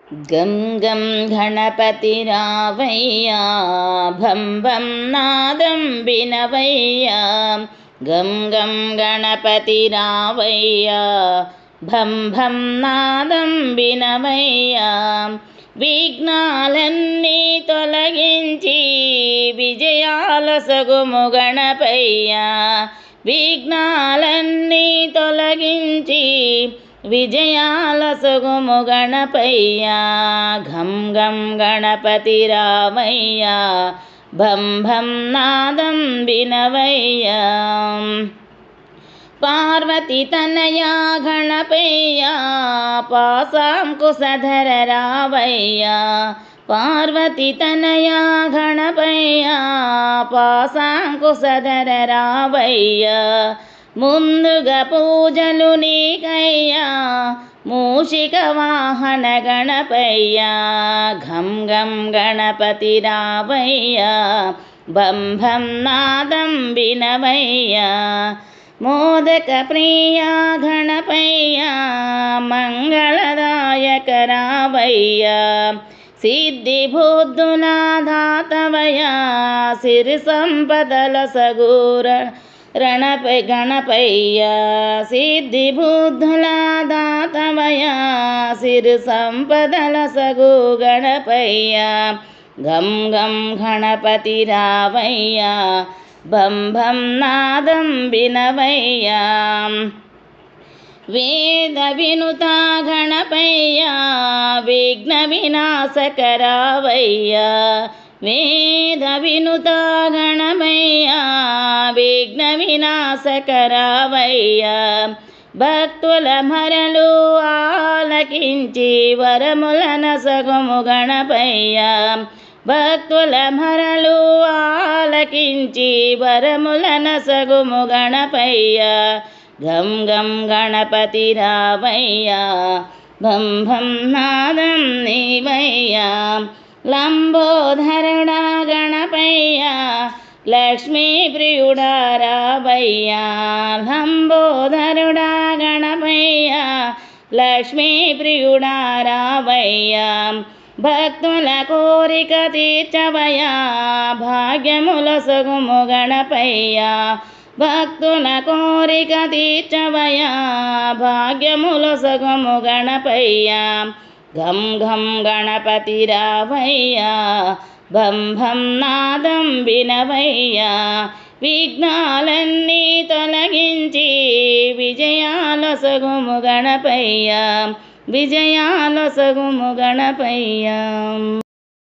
గం గం గణపతి రావయ్యా, భం భం నాదం వినవయ్యా. గం గం గణపతి రావయ్యా, భం భం నాదం వినవయ్యా. విఘ్నాలన్నీ తొలగించి విజయాలసగుము గణపయ్యా. విఘ్నాలన్నీ తొలగించి విజయాలసగుము గణపయ్యా. ఘం ఘం గణపతి రామయ్యా, భం భం నాదం వినవయ్యా. పార్వతి తనయా గణపయ్యా, పాశాంకుశధర రావయ్యా. పార్వతి తనయా గణపయ్యా, పాశాంకుశధర రావయ్యా. ముందుగా పూజలు నీకయ్యా, మూషిక వాహన గణపయ్యా. ఘం ఘం గణపతి రావయ్యా, భం భం నాదం వినవయ్యా. మోదక ప్రియా గణపయ్యా, మంగళదాయక రావయ్యా. సిద్ధి బుద్ధుల దాతవయ్యా, సిరి సంపదల సగూర గణపయ్యా. సిద్ధి బుద్ధుల దాతవయ్యా, సిరి సంపదల సగు గణపయ్యా. గం గం గణపతి రావయ్యా, భం భం నాదం వినవయ్యా. వేద వినుత గణపయ్యా, విఘ్న వినాశక రావయ్యా. వేద వినుత గణపయ్యా, విఘ్న వినాశక రావయ్యా. భక్తుల మరలు ఆలకించి వరములనసగుము గణపయ్యా. భక్తుల మరలు ఆలకించి వరములనసగుము గణపయ్యా. గం గం గణపతి రావయ్యా, భం భం నాదం నీవయ్యా. లంబోధరుడా గణపయ్యా, లక్ష్మీ ప్రియుడా రావయ్యా. లంబోధరుడా గణపయ్యా, లక్ష్మీ ప్రియుడా రావయ్యా. భక్తుల కోరిక తీర్చవయ్యా, భాగ్యములసగుము గణపయ్యా. భక్తుల కోరిక తీర్చవయ్యా, భాగ్యములసగుము గణపయ్యా. ఘం ఘం గణపతి రావయ్యా, భం భం నాదం వినవయ్యా. విఘ్నాలన్నీ తొలగించి విజయాలసగుము గణపయ్యా. విజయాలసగుము గణపయ్యా.